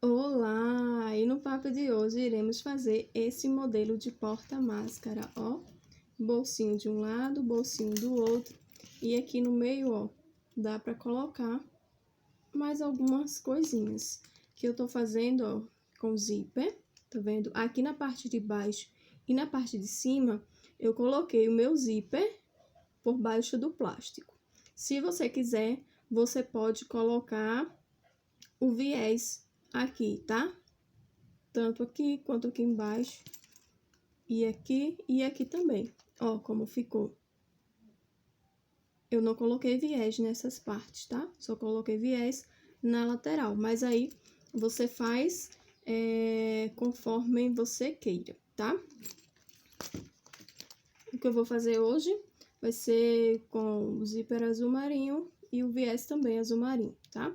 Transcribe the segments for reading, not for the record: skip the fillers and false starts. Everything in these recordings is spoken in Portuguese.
Olá! E no papo de hoje iremos fazer esse modelo de porta-máscara, ó. Bolsinho de um lado, bolsinho do outro. E aqui no meio, ó, dá pra colocar mais algumas coisinhas que eu tô fazendo, ó, com zíper. Tá vendo? Aqui na parte de baixo e na parte de cima, eu coloquei o meu zíper por baixo do plástico. Se você quiser, você pode colocar o viés aqui, tá? Tanto aqui quanto aqui embaixo. E aqui também. Ó, como ficou. Eu não coloquei viés nessas partes, tá? Só coloquei viés na lateral. Mas aí, você faz conforme você queira, tá? O que eu vou fazer hoje vai ser com o zíper azul marinho e o viés também azul marinho, tá?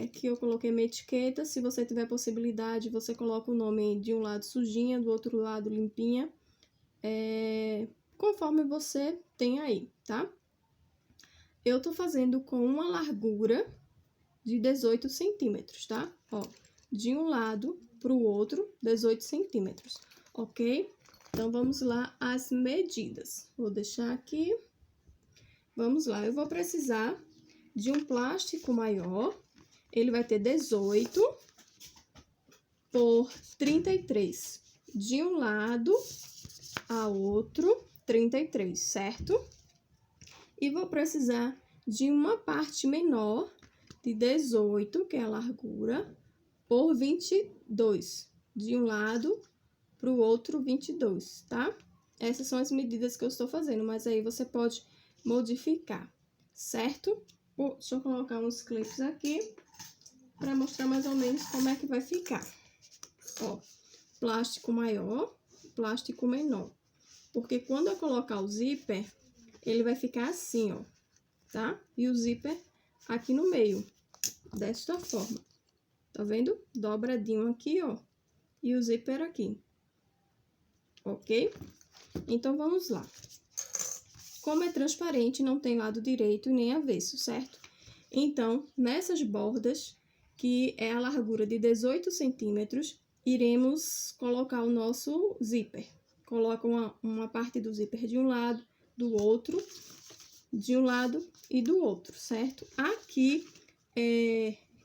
Aqui eu coloquei minha etiqueta. Se você tiver possibilidade, você coloca o nome de um lado sujinha, do outro lado limpinha. Conforme você tem aí, tá? Eu tô fazendo com uma largura de 18 centímetros, tá? Ó, de um lado pro outro, 18 centímetros, ok? Então, vamos lá as medidas. Vou deixar aqui. Vamos lá, eu vou precisar de um plástico maior. Ele vai ter 18 por 33. De um lado a outro, 33, certo? E vou precisar de uma parte menor de 18, que é a largura, por 22. De um lado para o outro, 22, tá? Essas são as medidas que eu estou fazendo, mas aí você pode modificar, certo? Deixa eu colocar uns clipes aqui para mostrar mais ou menos como é que vai ficar. Ó, plástico maior, plástico menor. Porque quando eu colocar o zíper, ele vai ficar assim, ó, tá? E o zíper aqui no meio, desta forma. Tá vendo? Dobradinho aqui, ó, e o zíper aqui. Ok? Então, vamos lá. Como é transparente, não tem lado direito e nem avesso, certo? Então, nessas bordas, que é a largura de 18 centímetros, iremos colocar o nosso zíper. Coloca uma parte do zíper de um lado, do outro, de um lado e do outro, certo? Aqui,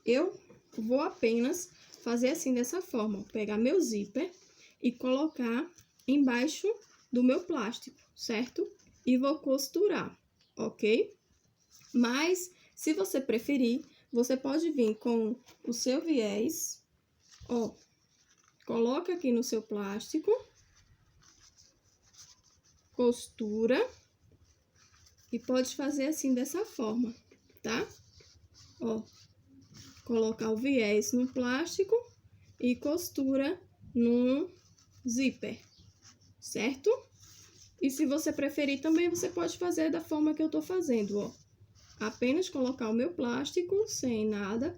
eu vou apenas fazer assim, dessa forma. Pegar meu zíper e colocar embaixo do meu plástico, certo? E vou costurar, ok? Mas, se você preferir, você pode vir com o seu viés, ó, coloca aqui no seu plástico, costura, e pode fazer assim, dessa forma, tá? Ó, colocar o viés no plástico e costura no zíper, certo? E se você preferir também, você pode fazer da forma que eu tô fazendo, ó. Apenas colocar o meu plástico, sem nada,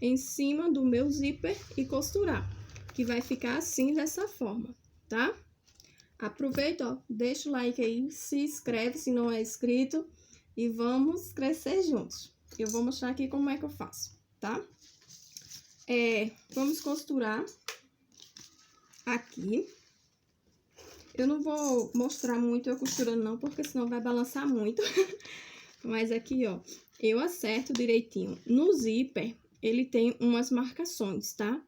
em cima do meu zíper e costurar, que vai ficar assim, dessa forma, tá? Aproveita, ó, deixa o like aí, se inscreve se não é inscrito e vamos crescer juntos. Eu vou mostrar aqui como é que eu faço, tá? Vamos costurar aqui. Eu não vou mostrar muito eu costurando não, porque senão vai balançar muito. Mas aqui, ó, eu acerto direitinho. No zíper, ele tem umas marcações, tá?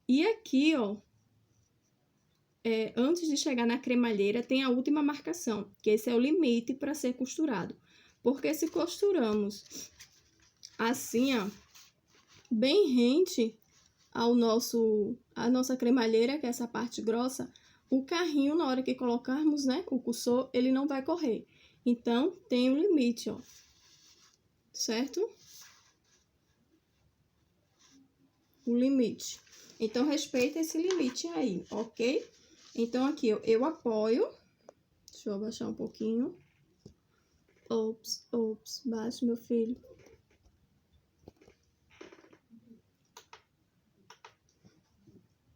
E aqui, ó, antes de chegar na cremalheira, tem a última marcação, que esse é o limite para ser costurado. Porque se costuramos assim, ó, bem rente a nossa cremalheira, que é essa parte grossa, o carrinho, na hora que colocarmos, né, o cursor, ele não vai correr. Então, tem um limite, ó, certo? O limite. Então, respeita esse limite aí, ok? Então, aqui, eu apoio. Deixa eu abaixar um pouquinho. Ops, baixa, meu filho.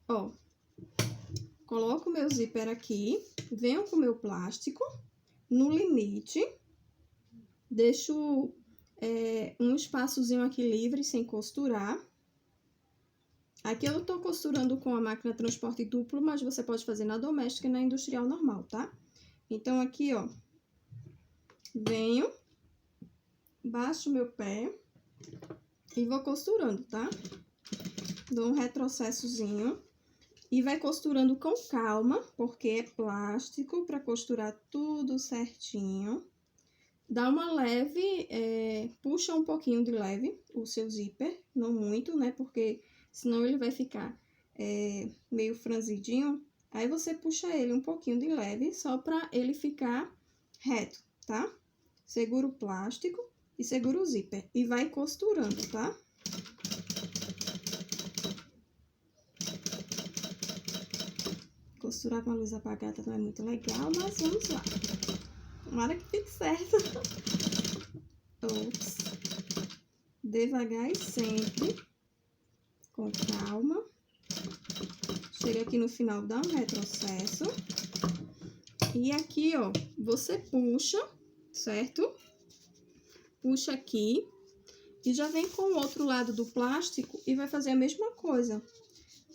Ó, coloco o meu zíper aqui, venho com o meu plástico no limite, deixo um espaçozinho aqui livre, sem costurar. Aqui eu tô costurando com a máquina transporte duplo, mas você pode fazer na doméstica e na industrial normal, tá? Então, aqui, ó, venho, baixo meu pé e vou costurando, tá? Dou um retrocessozinho e vai costurando com calma, porque é plástico, para costurar tudo certinho. Dá uma leve, puxa um pouquinho de leve o seu zíper, não muito, né? Porque senão ele vai ficar meio franzidinho. Aí você puxa ele um pouquinho de leve, só para ele ficar reto, tá? Segura o plástico e segura o zíper e vai costurando, tá? Costurar com a luz apagada não é muito legal, mas vamos lá. Tomara que fique certo. Ops. Devagar e sempre. Com calma. Chega aqui no final, dá um retrocesso. E aqui, ó, você puxa, certo? Puxa aqui. E já vem com o outro lado do plástico e vai fazer a mesma coisa.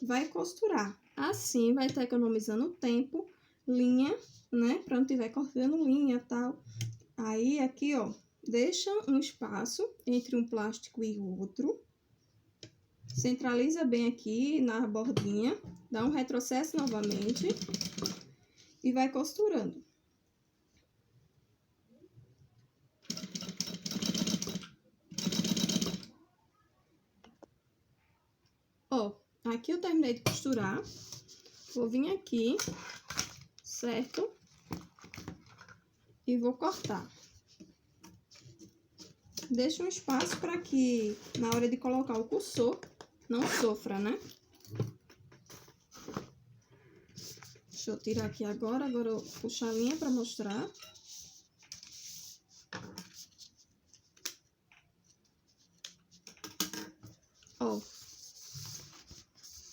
Vai costurar. Assim, vai estar economizando tempo, linha, né? Pra não tiver cortando linha e tal. Aí, aqui, ó, deixa um espaço entre um plástico e o outro. Centraliza bem aqui na bordinha. Dá um retrocesso novamente. E vai costurando. Ó, aqui eu terminei de costurar. Vou vir aqui, certo? E vou cortar. Deixa um espaço para que, na hora de colocar o cursor, não sofra, né? Deixa eu tirar aqui agora eu puxo a linha para mostrar. Ó.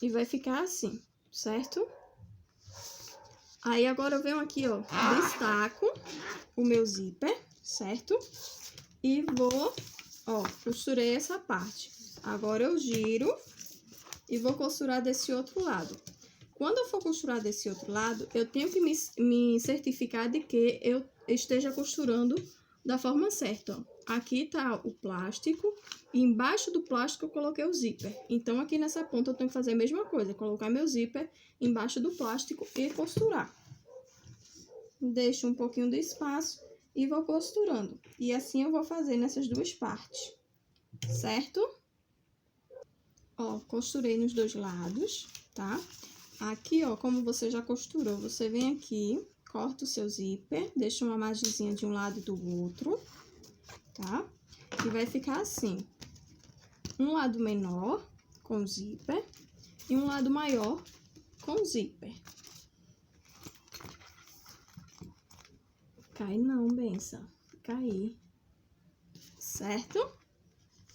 E vai ficar assim, certo? Aí, agora eu venho aqui, ó, destaco o meu zíper, certo? E vou, ó, costurei essa parte. Agora eu giro e vou costurar desse outro lado. Quando eu for costurar desse outro lado, eu tenho que me certificar de que eu esteja costurando da forma certa, ó. Aqui tá o plástico e embaixo do plástico eu coloquei o zíper. Então, aqui nessa ponta eu tenho que fazer a mesma coisa, colocar meu zíper embaixo do plástico e costurar. Deixo um pouquinho de espaço e vou costurando. E assim eu vou fazer nessas duas partes, certo? Ó, costurei nos dois lados, tá? Aqui, ó, como você já costurou, você vem aqui, corta o seu zíper, deixa uma margenzinha de um lado e do outro, tá? E vai ficar assim, um lado menor com zíper e um lado maior com zíper. Cai não, benção. Cair. Certo?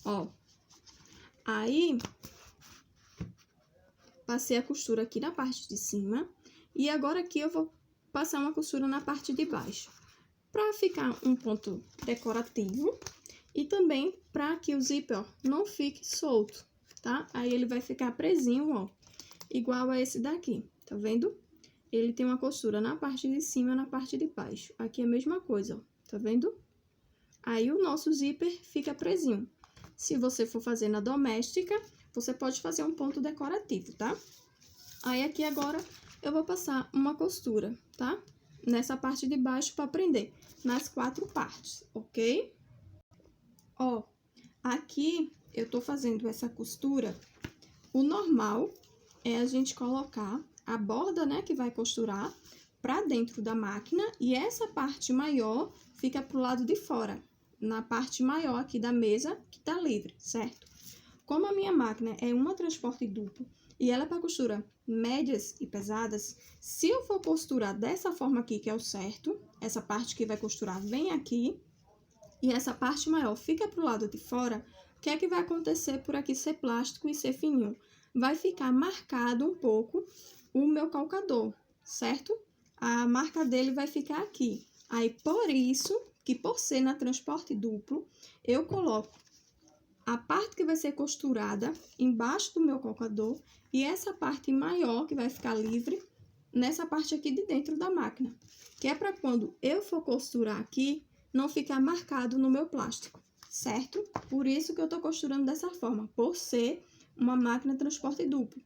Ó. Aí, passei a costura aqui na parte de cima. E agora aqui eu vou passar uma costura na parte de baixo. Pra ficar um ponto decorativo. E também pra que o zíper, ó, não fique solto, tá? Aí ele vai ficar presinho, ó. Igual a esse daqui, tá vendo? Ele tem uma costura na parte de cima e na parte de baixo. Aqui é a mesma coisa, ó. Tá vendo? Aí, o nosso zíper fica presinho. Se você for fazer na doméstica, você pode fazer um ponto decorativo, tá? Aí, aqui agora, eu vou passar uma costura, tá? Nessa parte de baixo para prender nas 4 partes, ok? Ó, aqui eu tô fazendo essa costura. O normal é a gente colocar a borda, né, que vai costurar pra dentro da máquina e essa parte maior fica pro lado de fora, na parte maior aqui da mesa que tá livre, certo? Como a minha máquina é uma transporte duplo e ela é para costura médias e pesadas, se eu for costurar dessa forma aqui, que é o certo, essa parte que vai costurar vem aqui e essa parte maior fica pro lado de fora, o que é que vai acontecer por aqui ser plástico e ser fininho? Vai ficar marcado um pouco o meu calcador, certo? A marca dele vai ficar aqui. Aí, por isso, que por ser na transporte duplo, eu coloco a parte que vai ser costurada embaixo do meu calcador e essa parte maior que vai ficar livre nessa parte aqui de dentro da máquina, que é para quando eu for costurar aqui, não ficar marcado no meu plástico, certo? Por isso que eu tô costurando dessa forma, por ser uma máquina transporte duplo.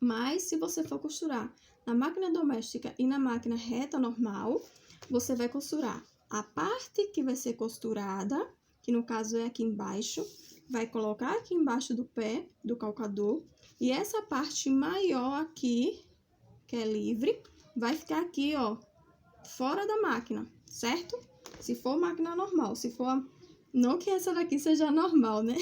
Mas, se você for costurar na máquina doméstica e na máquina reta normal, você vai costurar a parte que vai ser costurada, que no caso é aqui embaixo, vai colocar aqui embaixo do pé do calcador, e essa parte maior aqui, que é livre, vai ficar aqui, ó, fora da máquina, certo? Se for máquina normal, se for... Não que essa daqui seja normal, né?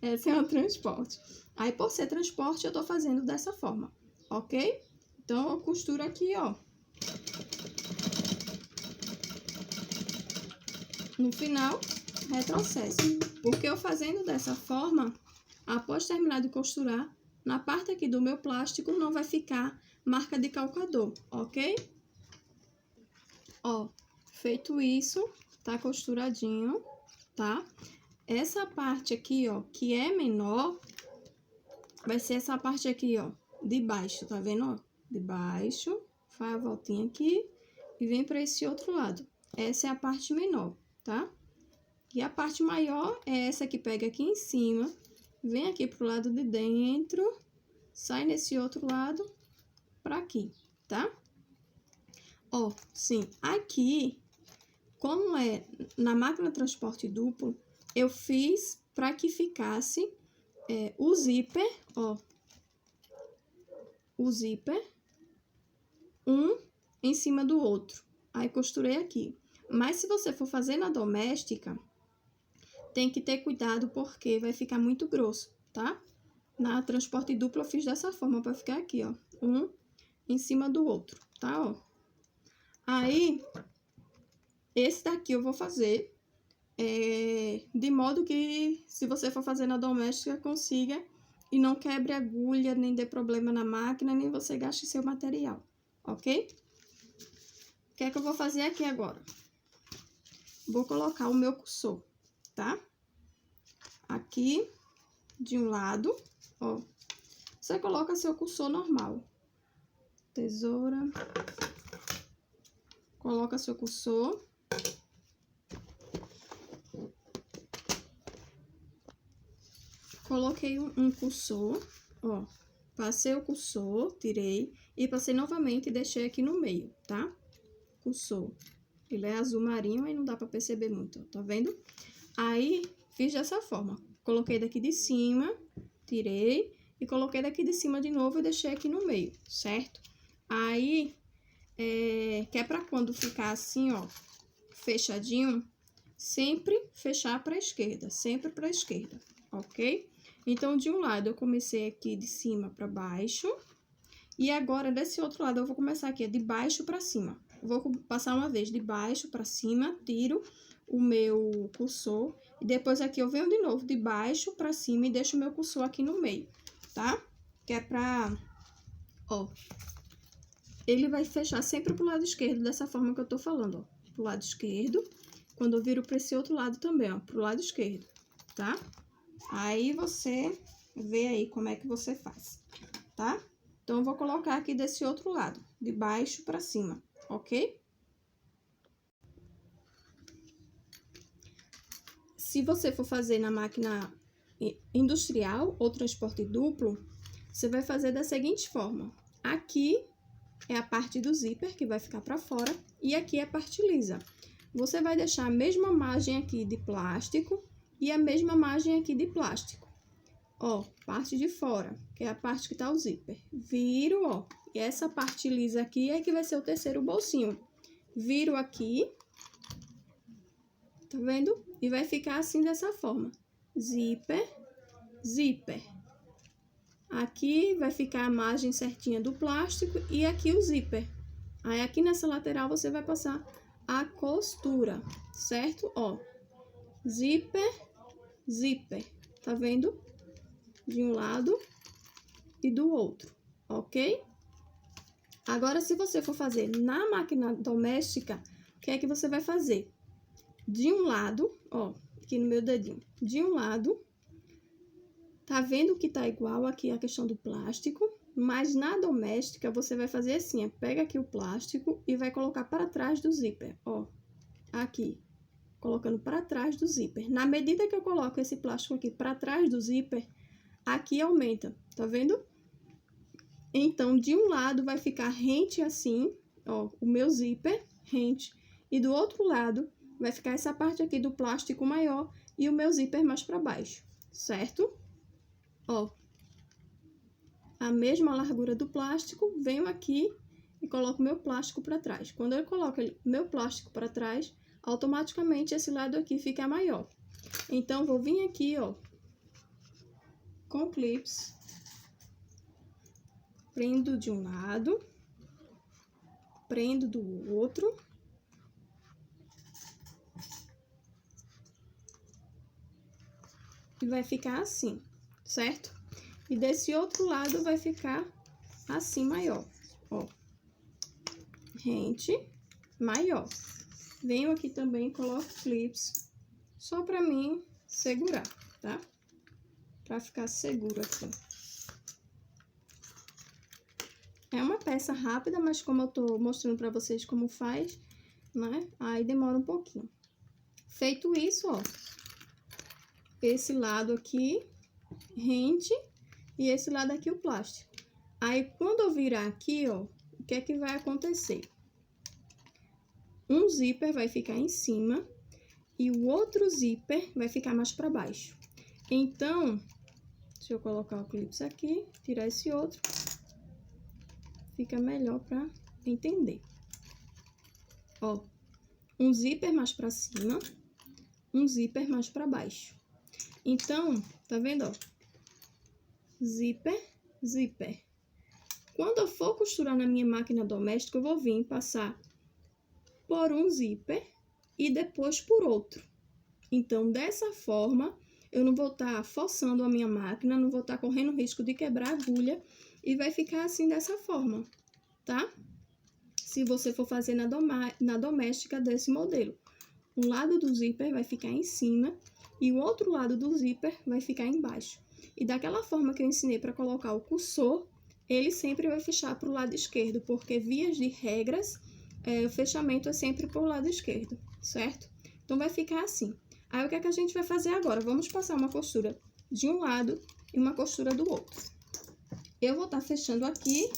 Essa é um transporte. Aí, por ser transporte, eu tô fazendo dessa forma, ok? Então, eu costuro aqui, ó. No final, retrocesso. Porque eu fazendo dessa forma, após terminar de costurar, na parte aqui do meu plástico não vai ficar marca de calcador, ok? Ó, feito isso, tá costuradinho, tá? Essa parte aqui, ó, que é menor, vai ser essa parte aqui, ó, de baixo, tá vendo, ó? De baixo, faz a voltinha aqui e vem para esse outro lado. Essa é a parte menor, tá? E a parte maior é essa que pega aqui em cima, vem aqui pro lado de dentro, sai nesse outro lado pra aqui, tá? Ó, sim, aqui, como é na máquina transporte duplo, eu fiz pra que ficasse o zíper, ó, o zíper, um em cima do outro. Aí, costurei aqui. Mas, se você for fazer na doméstica, tem que ter cuidado porque vai ficar muito grosso, tá? Na transporte duplo, eu fiz dessa forma, pra ficar aqui, ó, um em cima do outro, tá, ó? Aí, esse daqui eu vou fazer de modo que, se você for fazer na doméstica, consiga e não quebre agulha, nem dê problema na máquina, nem você gaste seu material, ok? O que é que eu vou fazer aqui agora? Vou colocar o meu cursor, tá? Aqui, de um lado, ó. Você coloca seu cursor normal. Tesoura. Coloca seu cursor. Coloquei um cursor, ó. Passei o cursor, tirei e passei novamente e deixei aqui no meio, tá? Cursor. Ele é azul marinho, aí não dá pra perceber muito, ó, tá vendo? Aí, fiz dessa forma. Coloquei daqui de cima, tirei e coloquei daqui de cima de novo e deixei aqui no meio, certo? Aí, que é pra quando ficar assim, ó, fechadinho, sempre fechar pra esquerda, sempre pra esquerda, ok? Então, de um lado, eu comecei aqui de cima pra baixo. E agora, desse outro lado, eu vou começar aqui de baixo pra cima. Vou passar uma vez de baixo pra cima, tiro o meu cursor. E depois aqui eu venho de novo de baixo pra cima e deixo o meu cursor aqui no meio, tá? Que é pra... Ó, ele vai fechar sempre pro lado esquerdo, dessa forma que eu tô falando, ó. Pro lado esquerdo. Quando eu viro pra esse outro lado também, ó, pro lado esquerdo, tá? Aí, você vê aí como é que você faz, tá? Então, eu vou colocar aqui desse outro lado, de baixo pra cima, ok? Se você for fazer na máquina industrial ou transporte duplo, você vai fazer da seguinte forma. Aqui é a parte do zíper, que vai ficar pra fora, e aqui é a parte lisa. Você vai deixar a mesma margem aqui de plástico e a mesma margem aqui de plástico. Ó, parte de fora, que é a parte que tá o zíper. Viro, ó, e essa parte lisa aqui é que vai ser o terceiro bolsinho. Viro aqui, tá vendo? E vai ficar assim dessa forma. Zíper, zíper. Aqui vai ficar a margem certinha do plástico e aqui o zíper. Aí, aqui nessa lateral, você vai passar a costura, certo? Ó, zíper, zíper, tá vendo? De um lado e do outro, ok? Agora, se você for fazer na máquina doméstica, o que é que você vai fazer? De um lado, ó, aqui no meu dedinho. De um lado, tá vendo que tá igual aqui a questão do plástico, mas na doméstica você vai fazer assim, ó, pega aqui o plástico e vai colocar para trás do zíper, ó, aqui, colocando para trás do zíper. Na medida que eu coloco esse plástico aqui para trás do zíper, aqui aumenta, tá vendo? Então, de um lado vai ficar rente assim, ó, o meu zíper, rente, e do outro lado vai ficar essa parte aqui do plástico maior e o meu zíper mais para baixo, certo? Ó, a mesma largura do plástico, venho aqui e coloco meu plástico para trás. Quando eu coloco meu plástico para trás, automaticamente esse lado aqui fica maior. Então, vou vir aqui, ó, com clips, prendo de um lado, prendo do outro. E vai ficar assim, certo? E desse outro lado vai ficar assim, maior, ó. Rente, maior. Venho aqui também, coloco clips, só pra mim segurar, tá? Pra ficar seguro aqui. É uma peça rápida, mas como eu tô mostrando pra vocês como faz, né? Aí demora um pouquinho. Feito isso, ó. Esse lado aqui, rente, e esse lado aqui o plástico. Aí, quando eu virar aqui, ó, o que é que vai acontecer? Um zíper vai ficar em cima e o outro zíper vai ficar mais para baixo. Então, deixa eu colocar o clips aqui, tirar esse outro, fica melhor para entender. Ó, um zíper mais para cima, um zíper mais para baixo. Então, tá vendo, ó? Zíper, zíper. Quando eu for costurar na minha máquina doméstica, eu vou vir passar por um zíper e depois por outro. Então, dessa forma, eu não vou estar forçando a minha máquina, não vou estar correndo risco de quebrar a agulha e vai ficar assim dessa forma, tá? Se você for fazer na doméstica desse modelo. Um lado do zíper vai ficar em cima e o outro lado do zíper vai ficar embaixo. E daquela forma que eu ensinei para colocar o cursor, ele sempre vai fechar para o lado esquerdo, porque vias de regras, o fechamento é sempre para o lado esquerdo, certo? Então, vai ficar assim. Aí, o que é que a gente vai fazer agora? Vamos passar uma costura de um lado e uma costura do outro. Eu vou estar fechando aqui,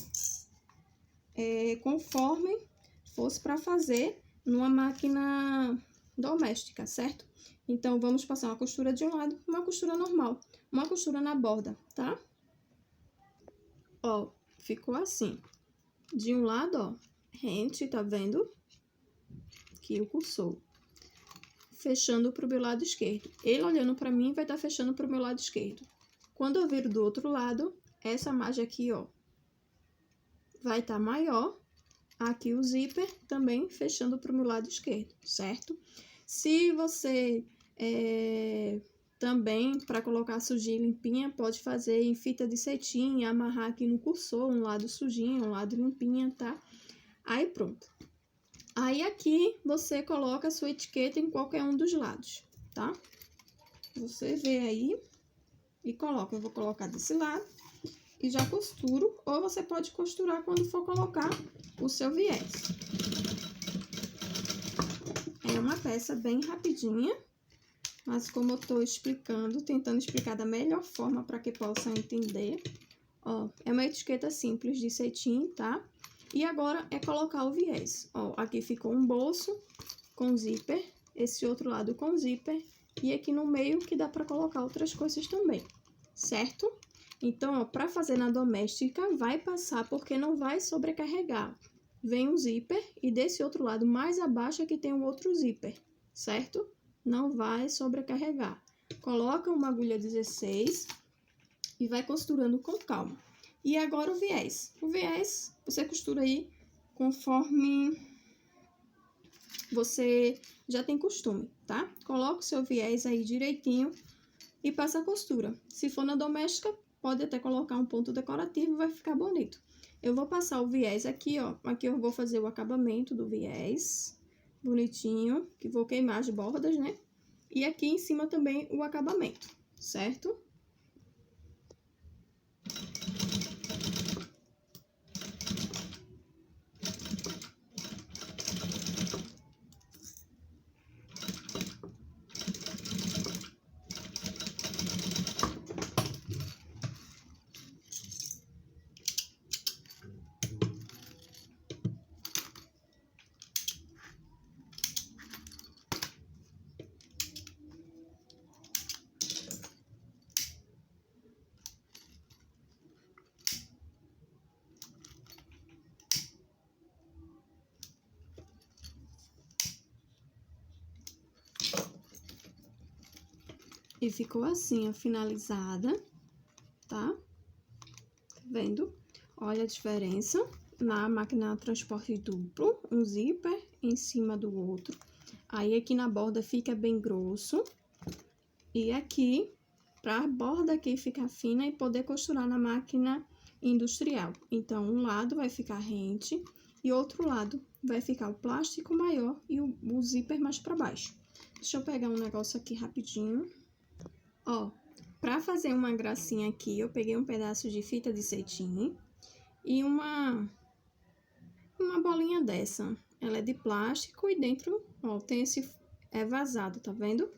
conforme fosse para fazer numa máquina doméstica, certo? Então, vamos passar uma costura de um lado, uma costura normal, uma costura na borda, tá? Ó, ficou assim. De um lado, ó, rente, tá vendo? Aqui o cursor. Fechando pro meu lado esquerdo. Ele olhando pra mim vai estar fechando pro meu lado esquerdo. Quando eu viro do outro lado, essa margem aqui, ó, vai estar maior. Aqui o zíper também fechando pro meu lado esquerdo, certo? Se você também, para colocar sujinha limpinha, pode fazer em fita de cetim, amarrar aqui no cursor, um lado sujinho, um lado limpinha, tá? Aí, pronto. Aí, aqui, você coloca a sua etiqueta em qualquer um dos lados, tá? Você vê aí e coloca. Eu vou colocar desse lado e já costuro, ou você pode costurar quando for colocar o seu viés. É uma peça bem rapidinha, mas como eu tô explicando, tentando explicar da melhor forma para que possam entender, ó, é uma etiqueta simples de cetim, tá? E agora é colocar o viés. Ó, aqui ficou um bolso com zíper, esse outro lado com zíper, e aqui no meio que dá para colocar outras coisas também, certo? Então, ó, para fazer na doméstica, vai passar porque não vai sobrecarregar. Vem um zíper e desse outro lado mais abaixo aqui tem um outro zíper, certo? Não vai sobrecarregar. Coloca uma agulha 16 e vai costurando com calma. E agora o viés. O viés, você costura aí conforme você já tem costume, tá? Coloca o seu viés aí direitinho e passa a costura. Se for na doméstica, pode até colocar um ponto decorativo, vai ficar bonito. Eu vou passar o viés aqui, ó. Aqui eu vou fazer o acabamento do viés, bonitinho, que vou queimar as bordas, né? E aqui em cima também o acabamento, certo? E ficou assim, ó, finalizada, tá? Tá vendo? Olha a diferença. Na máquina transporte duplo, um zíper em cima do outro. Aí, aqui na borda fica bem grosso. E aqui, pra borda aqui ficar fina e poder costurar na máquina industrial. Então, um lado vai ficar rente e outro lado vai ficar o plástico maior e o zíper mais pra baixo. Deixa eu pegar um negócio aqui rapidinho. Ó, pra fazer uma gracinha aqui, eu peguei um pedaço de fita de cetim e uma bolinha dessa. Ela é de plástico e dentro, ó, tem esse, é vazado, tá vendo?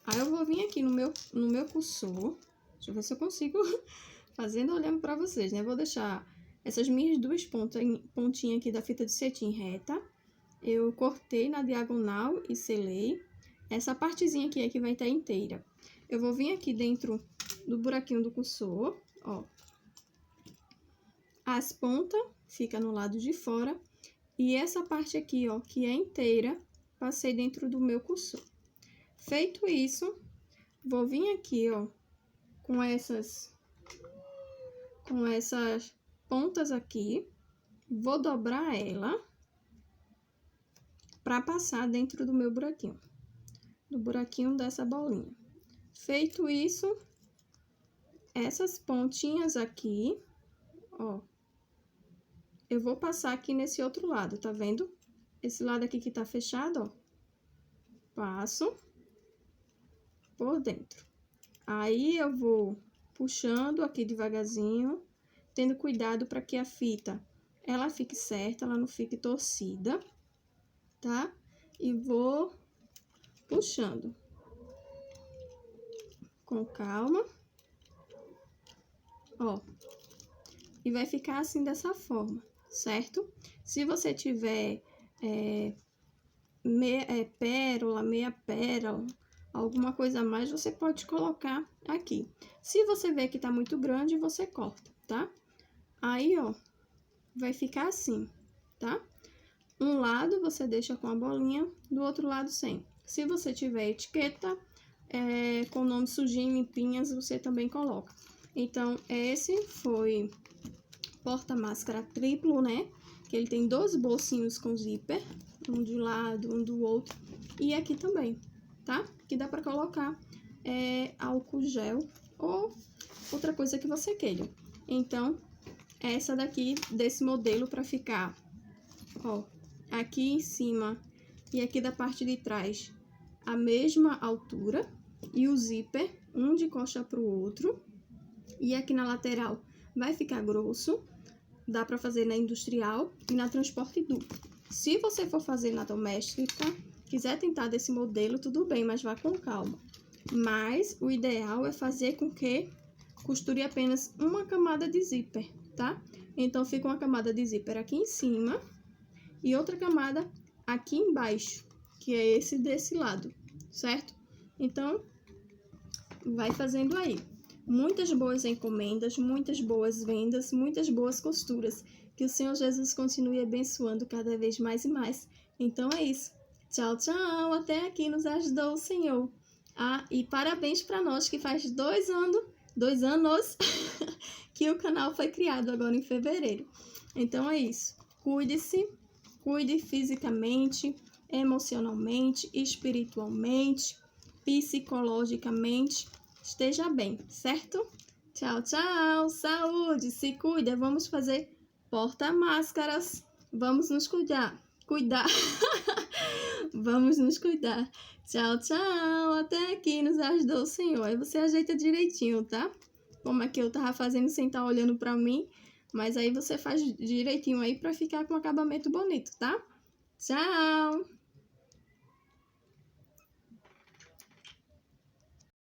Aí eu vou vir aqui no meu cursor, deixa eu ver se eu consigo fazendo olhando pra vocês, né? Vou deixar essas minhas duas pontinhas aqui da fita de cetim reta. Eu cortei na diagonal e selei. Essa partezinha aqui é que vai estar inteira. Eu vou vir aqui dentro do buraquinho do cursor, ó. As pontas ficam no lado de fora. E essa parte aqui, ó, que é inteira, passei dentro do meu cursor. Feito isso, vou vir aqui, ó, com essas pontas aqui. Vou dobrar ela para passar dentro do meu buraquinho. Do buraquinho dessa bolinha. Feito isso, essas pontinhas aqui, ó, eu vou passar aqui nesse outro lado, tá vendo? Esse lado aqui que tá fechado, ó, passo por dentro. Aí, eu vou puxando aqui devagarzinho, tendo cuidado para que a fita, ela fique certa, ela não fique torcida, tá? E vou puxando. Com calma, ó, e vai ficar assim dessa forma, certo? Se você tiver pérola, meia pérola, alguma coisa a mais, você pode colocar aqui. Se você ver que tá muito grande, você corta, tá? Aí, ó, vai ficar assim, tá? Um lado você deixa com a bolinha, do outro lado sem. Se você tiver etiqueta com nome sujinho, limpinhas, você também coloca. Então, esse foi porta-máscara triplo, né? Que ele tem 2 bolsinhos com zíper, um de um lado, um do outro. E aqui também, tá? Que dá pra colocar álcool gel ou outra coisa que você queira. Então, essa daqui, desse modelo, pra ficar, ó, aqui em cima e aqui da parte de trás, a mesma altura. E o zíper, um de costa pro outro. E aqui na lateral vai ficar grosso. Dá pra fazer na industrial e na transporte duplo. Se você for fazer na doméstica, quiser tentar desse modelo, tudo bem, mas vá com calma. Mas o ideal é fazer com que costure apenas uma camada de zíper, tá? Então, fica uma camada de zíper aqui em cima e outra camada aqui embaixo, que é esse desse lado, certo? Então, vai fazendo aí. Muitas boas encomendas, muitas boas vendas, muitas boas costuras. Que o Senhor Jesus continue abençoando cada vez mais e mais. Então, é isso. Tchau, tchau. Até aqui nos ajudou o Senhor. Ah, e parabéns para nós que faz 2 anos que o canal foi criado agora em fevereiro. Então, é isso. Cuide-se, cuide fisicamente, emocionalmente, espiritualmente, psicologicamente, esteja bem, certo? Tchau, tchau, saúde, se cuida, vamos fazer porta-máscaras, vamos nos cuidar, vamos nos cuidar. Tchau, tchau. até aqui nos ajudou o Senhor. Aí você ajeita direitinho, tá? Como aqui eu tava fazendo sem estar olhando pra mim. Mas aí você faz direitinho aí pra ficar com um acabamento bonito, tá? Tchau!